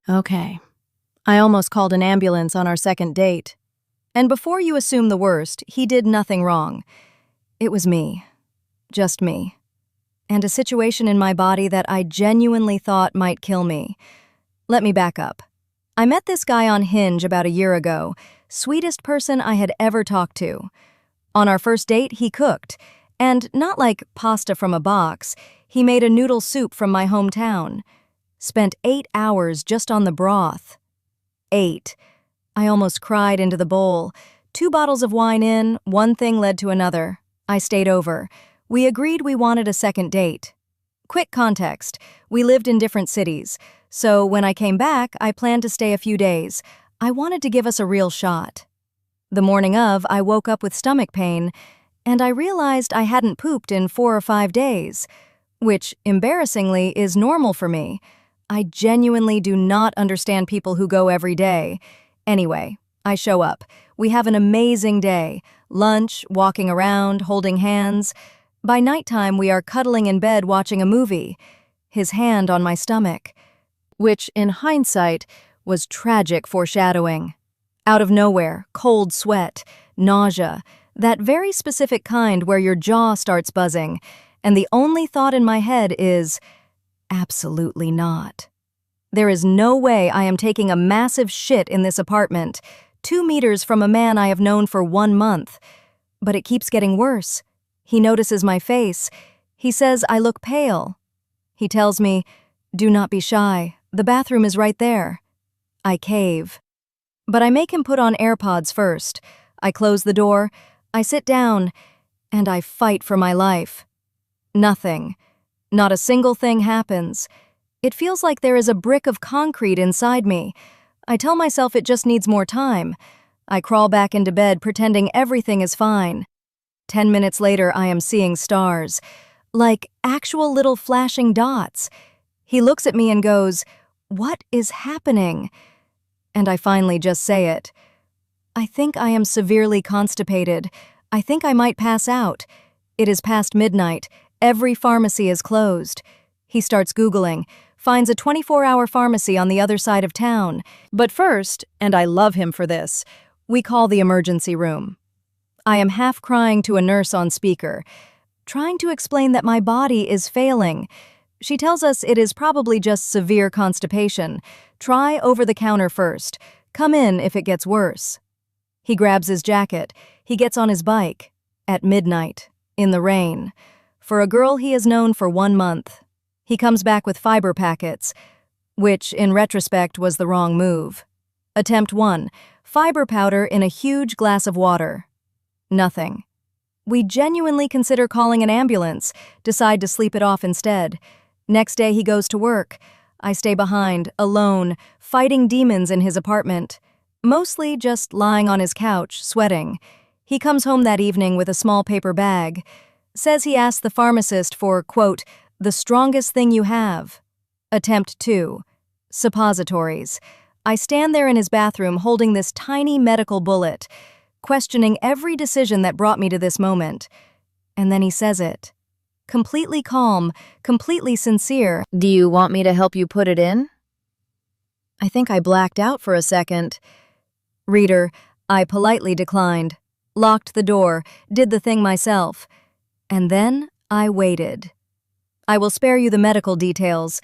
Okay. I almost called an ambulance on our second date. And before you assume the worst, he did nothing wrong. It was me. Just me. And a situation in my body that I genuinely thought might kill me. Let me back up. I met this guy on Hinge about a year ago, sweetest person I had ever talked to. On our first date, he cooked, and not like pasta from a box, he made a noodle soup from my hometown. Spent 8 hours just on the broth. 8. I almost cried into the bowl. 2 bottles of wine in, one thing led to another. I stayed over. We agreed we wanted a second date. Quick context, we lived in different cities, so when I came back, I planned to stay a few days. I wanted to give us a real shot. The morning of, I woke up with stomach pain, and I realized I hadn't pooped in 4 or 5 days, which, embarrassingly, is normal for me. I genuinely do not understand people who go every day. Anyway, I show up. We have an amazing day. Lunch, walking around, holding hands. By nighttime, we are cuddling in bed watching a movie. His hand on my stomach. Which, in hindsight, was tragic foreshadowing. Out of nowhere, cold sweat, nausea, that very specific kind where your jaw starts buzzing, and the only thought in my head is, absolutely not. There is no way I am taking a massive shit in this apartment, 2 meters from a man I have known for 1 month. But it keeps getting worse. He notices my face. He says I look pale. He tells me, "Do not be shy. The bathroom is right there." I cave. But I make him put on AirPods first. I close the door, I sit down, and I fight for my life. Nothing. Not a single thing happens. It feels like there is a brick of concrete inside me. I tell myself it just needs more time. I crawl back into bed pretending everything is fine. 10 minutes later, I am seeing stars. Like actual little flashing dots. He looks at me and goes, "What is happening?" And I finally just say it. "I think I am severely constipated. I think I might pass out. It is past midnight. Every pharmacy is closed." He starts Googling, finds a 24-hour pharmacy on the other side of town. But first, and I love him for this, we call the emergency room. I am half crying to a nurse on speaker, trying to explain that my body is failing. She tells us it is probably just severe constipation. Try over-the-counter first. Come in if it gets worse. He grabs his jacket. He gets on his bike. At midnight. In the rain. For a girl he has known for 1 month. He comes back with fiber packets, which, in retrospect, was the wrong move. Attempt 1. Fiber powder in a huge glass of water. Nothing. We genuinely consider calling an ambulance, decide to sleep it off instead. Next day he goes to work. I stay behind, alone, fighting demons in his apartment. Mostly just lying on his couch, sweating. He comes home that evening with a small paper bag. Says he asked the pharmacist for, quote, "the strongest thing you have." Attempt 2. Suppositories. I stand there in his bathroom holding this tiny medical bullet, questioning every decision that brought me to this moment. And then he says it. Completely calm, completely sincere. "Do you want me to help you put it in?" I think I blacked out for a second. Reader, I politely declined, locked the door, did the thing myself. And then I waited. I will spare you the medical details,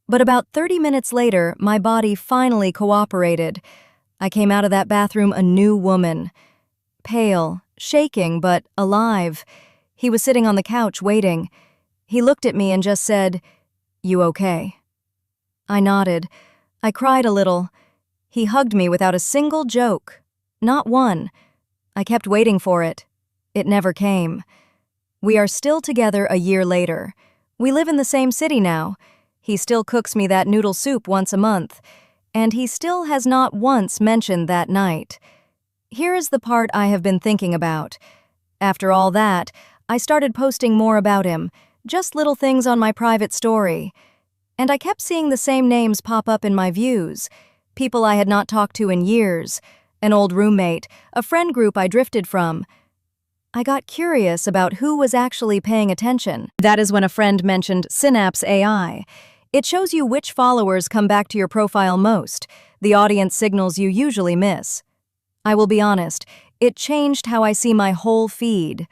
but about 30 minutes later, my body finally cooperated. I came out of that bathroom a new woman. Pale, shaking, but alive. He was sitting on the couch waiting. He looked at me and just said, "You okay?" I nodded. I cried a little. He hugged me without a single joke. Not one. I kept waiting for it. It never came. We are still together a year later. We live in the same city now. He still cooks me that noodle soup once a month. And he still has not once mentioned that night. Here is the part I have been thinking about. After all that, I started posting more about him, just little things on my private story. And I kept seeing the same names pop up in my views. People I had not talked to in years. An old roommate, a friend group I drifted from. I got curious about who was actually paying attention. That is when a friend mentioned Synapse AI. It shows you which followers come back to your profile most, the audience signals you usually miss. I will be honest, it changed how I see my whole feed.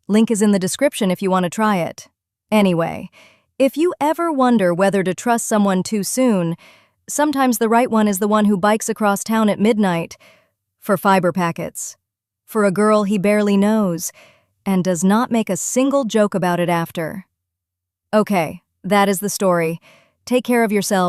Link is in the description if you want to try it. Anyway, if you ever wonder whether to trust someone too soon, sometimes the right one is the one who bikes across town at midnight for fiber packets, for a girl he barely knows, and does not make a single joke about it after. Okay, that is the story. Take care of yourselves.